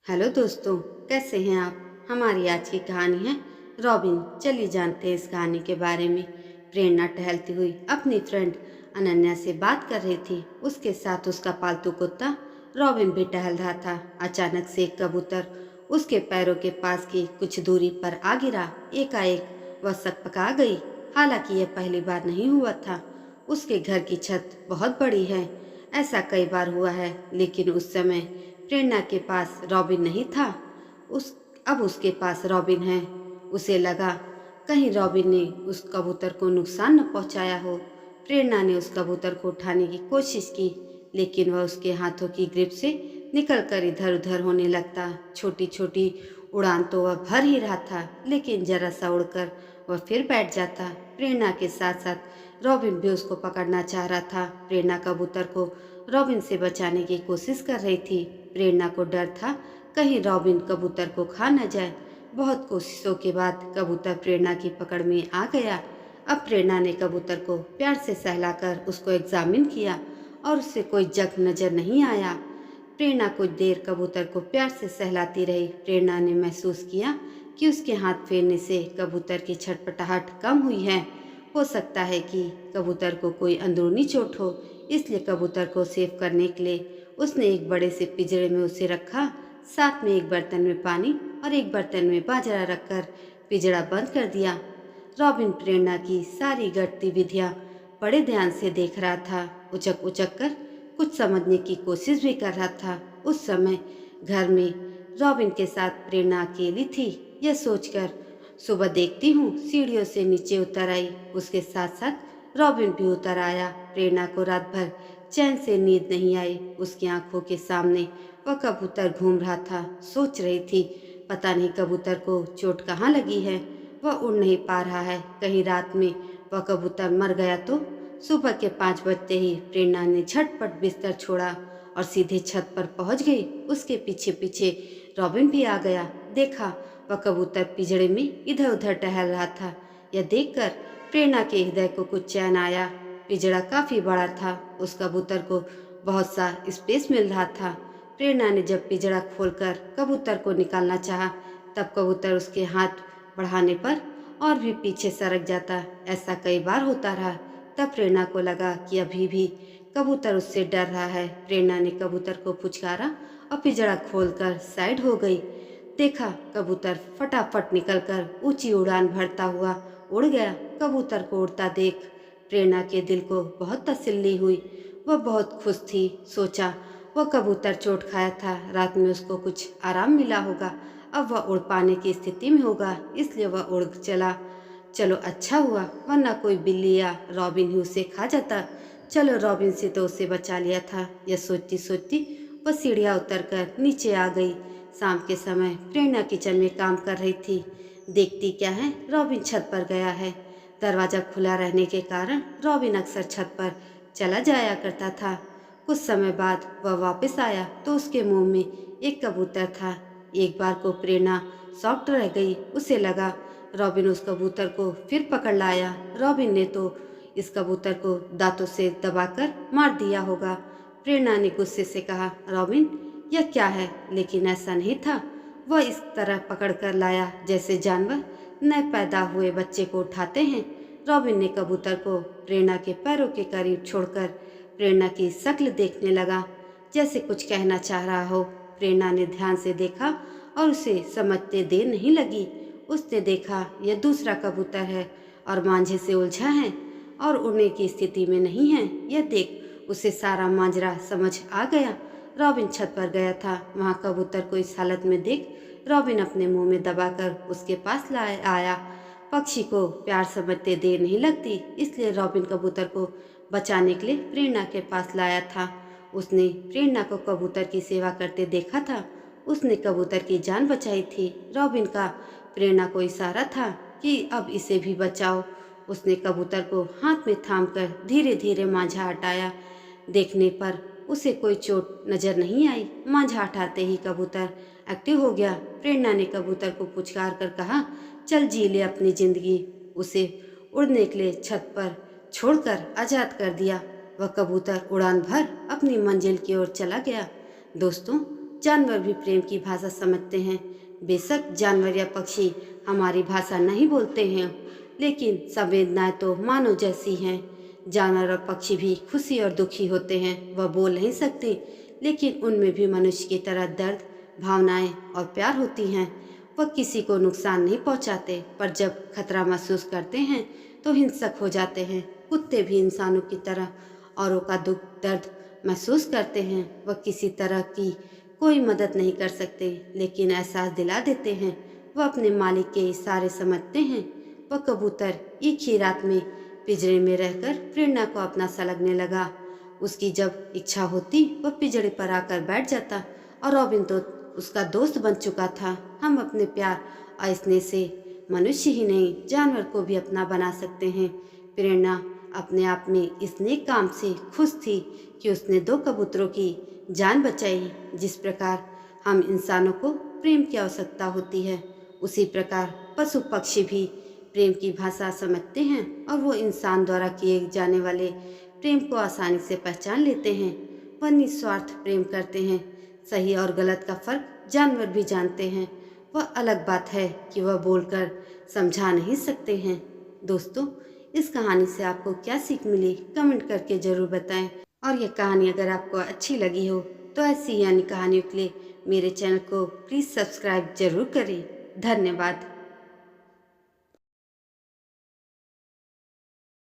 Hello दोस्तों, कैसे हैं आप। हमारी आज की कहानी है रॉबिन। चलिए जानते हैं इस कहानी के बारे में। प्रेरणा टहलती हुई अपनी फ्रेंड अनन्या से बात कर रही थी। उसके साथ उसका पालतू कुत्ता रॉबिन भी टहल रहा था। अचानक से एक कबूतर उसके पैरों के पास की कुछ दूरी पर आ गिरा। एकाएक वह सकपका गई। हालांकि यह पहली बार नहीं हुआ था। उसके घर की छत बहुत बड़ी है। ऐसा कई बार हुआ है, लेकिन उस समय प्रेरणा के पास रॉबिन नहीं था। उस अब उसके पास रॉबिन है। उसे लगा कहीं रॉबिन ने उस कबूतर को नुकसान न पहुंचाया हो। प्रेरणा ने उस कबूतर को उठाने की कोशिश की, लेकिन वह उसके हाथों की ग्रिप से निकलकर इधर उधर होने लगता। छोटी छोटी उड़ान तो वह भर ही रहा था, लेकिन जरा सा उड़कर वह फिर बैठ जाता। प्रेरणा के साथ साथ रॉबिन भी उसको पकड़ना चाह रहा था। प्रेरणा कबूतर को रॉबिन से बचाने की कोशिश कर रही थी। प्रेरणा को डर था कहीं रॉबिन कबूतर को खा न जाए। बहुत कोशिशों के बाद कबूतर प्रेरणा की पकड़ में आ गया। अब प्रेरणा ने कबूतर को प्यार से सहलाकर उसको एग्जामिन किया और उससे कोई जख्म नजर नहीं आया। प्रेरणा कुछ देर कबूतर को प्यार से सहलाती रही। प्रेरणा ने महसूस किया कि उसके हाथ फेरने से कबूतर की छटपटाहट कम हुई है। हो सकता है कि कबूतर को कोई अंदरूनी चोट हो, इसलिए कबूतर को सेफ करने के लिए उसने एक बड़े से पिंजरे में उसे रखा। साथ में एक बर्तन में पानी और एक बर्तन में बाजरा रखकर पिंजरा बंद कर दिया। रॉबिन प्रेरणा की सारी गतिविधियां बड़े ध्यान से देख रहा था। उचक उचक कर कुछ समझने की कोशिश भी कर रहा था। उस समय घर में रॉबिन के साथ प्रेरणा अकेली थी। यह सोचकर सुबह देखती हूँ सीढ़ियों से नीचे उतर आई। उसके साथ साथ रॉबिन भी उतर आया। प्रेरणा को रात भर चैन से नींद नहीं आई। उसकी आंखों के सामने वह कबूतर घूम रहा था। सोच रही थी पता नहीं कबूतर को चोट कहाँ लगी है। वह उड़ नहीं पा रहा है। कहीं रात में वह कबूतर मर गया तो। सुबह के 5 बजते ही प्रेरणा ने झटपट बिस्तर छोड़ा और सीधे छत पर पहुंच गई। उसके पीछे पीछे रॉबिन भी आ गया। देखा वह कबूतर पिंजड़े में इधर उधर टहल रहा था। यह देखकर प्रेरणा के हृदय को कुछ चैन आया। पिंजड़ा काफी बड़ा था। उस कबूतर को बहुत सा स्पेस मिल रहा था। प्रेरणा ने जब पिंजड़ा खोलकर कबूतर को निकालना चाहा, तब कबूतर उसके हाथ बढ़ाने पर और भी पीछे सरक जाता। ऐसा कई बार होता रहा। तब प्रेरणा को लगा कि अभी भी कबूतर उससे डर रहा है। प्रेरणा ने कबूतर को पुचकारा और पिंजड़ा खोलकर साइड हो गई। देखा कबूतर फटाफट निकलकर ऊंची उड़ान भरता हुआ उड़ गया। कबूतर को उड़ता देख प्रेरणा के दिल को बहुत तसल्ली हुई। वह बहुत खुश थी। सोचा वह कबूतर चोट खाया था, रात में उसको कुछ आराम मिला होगा। अब वह उड़ पाने की स्थिति में होगा, इसलिए वह उड़ चला। चलो अच्छा हुआ, वरना कोई बिल्ली या रॉबिन ही उसे खा जाता। चलो रॉबिन से तो उसे बचा लिया था। यह सोचती सोचती वह सीढ़ियाँ उतरकर नीचे आ गई। शाम के समय प्रेरणा किचन में काम कर रही थी। देखती क्या है, रॉबिन छत पर गया है। दरवाजा खुला रहने के कारण रॉबिन अक्सर छत पर चला जाया करता था। कुछ समय बाद वह वापस आया तो उसके मुंह में एक कबूतर था। एक बार को प्रेरणा शॉक्ड रह गई। उसे लगा रॉबिन उस कबूतर को फिर पकड़ लाया। रॉबिन ने तो इस कबूतर को दांतों से दबाकर मार दिया होगा। प्रेरणा ने गुस्से से कहा, रॉबिन यह क्या है? लेकिन ऐसा नहीं था। वह इस तरह पकड़कर लाया जैसे जानवर नए पैदा हुए बच्चे को उठाते हैं। रॉबिन ने कबूतर को प्रेरणा के पैरों के करीब छोड़कर प्रेरणा की शक्ल देखने लगा, जैसे कुछ कहना चाह रहा हो। प्रेरणा ने ध्यान से देखा और उसे समझते देर नहीं लगी। उसने देखा यह दूसरा कबूतर है और मांझे से उलझा है और उड़ने की स्थिति में नहीं है। यह देख उसे सारा मांजरा समझ आ गया। रॉबिन छत पर गया था। वहां कबूतर को इस हालत में देख रॉबिन अपने मुंह में दबाकर उसके पास लाया आया। पक्षी को प्यार समझते देर नहीं लगती, इसलिए रॉबिन कबूतर को बचाने के लिए प्रेरणा के पास लाया था। उसने प्रेरणा को कबूतर की सेवा करते देखा था। उसने कबूतर की जान बचाई थी। रॉबिन का प्रेरणा को इशारा था कि अब इसे भी बचाओ। उसने कबूतर को हाथ में थामकर धीरे धीरे मांझा हटाया। देखने पर उसे कोई चोट नजर नहीं आई। मांझा हटाते ही कबूतर एक्टिव हो गया। प्रेरणा ने कबूतर को पुचकार कर कहा, चल जी ले अपनी जिंदगी। उसे उड़ने के लिए छत पर छोड़कर आजाद कर दिया। वह कबूतर उड़ान भर अपनी मंजिल की ओर चला गया। दोस्तों, जानवर भी प्रेम की भाषा समझते हैं। बेशक जानवर या पक्षी हमारी भाषा नहीं बोलते हैं, लेकिन संवेदनाएं तो मानव जैसी हैं। जानवर और पक्षी भी खुशी और दुखी होते हैं। वह बोल नहीं सकते, लेकिन उनमें भी मनुष्य की तरह दर्द, भावनाएं और प्यार होती हैं। वह किसी को नुकसान नहीं पहुंचाते, पर जब खतरा महसूस करते हैं तो हिंसक हो जाते हैं। कुत्ते भी इंसानों की तरह औरों का दुख दर्द महसूस करते हैं। वह किसी तरह की कोई मदद नहीं कर सकते, लेकिन एहसास दिला देते हैं। वह अपने मालिक के इशारे समझते हैं। वह कबूतर एक ही रात में पिंजरे में रहकर प्रेरणा को अपना सा लगने लगा। उसकी जब इच्छा होती वह पिंजरे पर आकर बैठ जाता, और रॉबिन तो उसका दोस्त बन चुका था। हम अपने प्यार और स्नेह से मनुष्य ही नहीं जानवर को भी अपना बना सकते हैं। प्रेरणा अपने आप में इस नेक काम से खुश थी कि उसने 2 कबूतरों की जान बचाई। जिस प्रकार हम इंसानों को प्रेम की आवश्यकता होती है, उसी प्रकार पशु पक्षी भी प्रेम की भाषा समझते हैं, और वो इंसान द्वारा किए जाने वाले प्रेम को आसानी से पहचान लेते हैं। वह निस्वार्थ प्रेम करते हैं। सही और गलत का फर्क जानवर भी जानते हैं। वह अलग बात है कि वह बोलकर समझा नहीं सकते हैं। दोस्तों, इस कहानी से आपको क्या सीख मिली, कमेंट करके ज़रूर बताएं। और यह कहानी अगर आपको अच्छी लगी हो तो ऐसी यानी कहानियों के लिए मेरे चैनल को प्लीज़ सब्सक्राइब जरूर करें। धन्यवाद।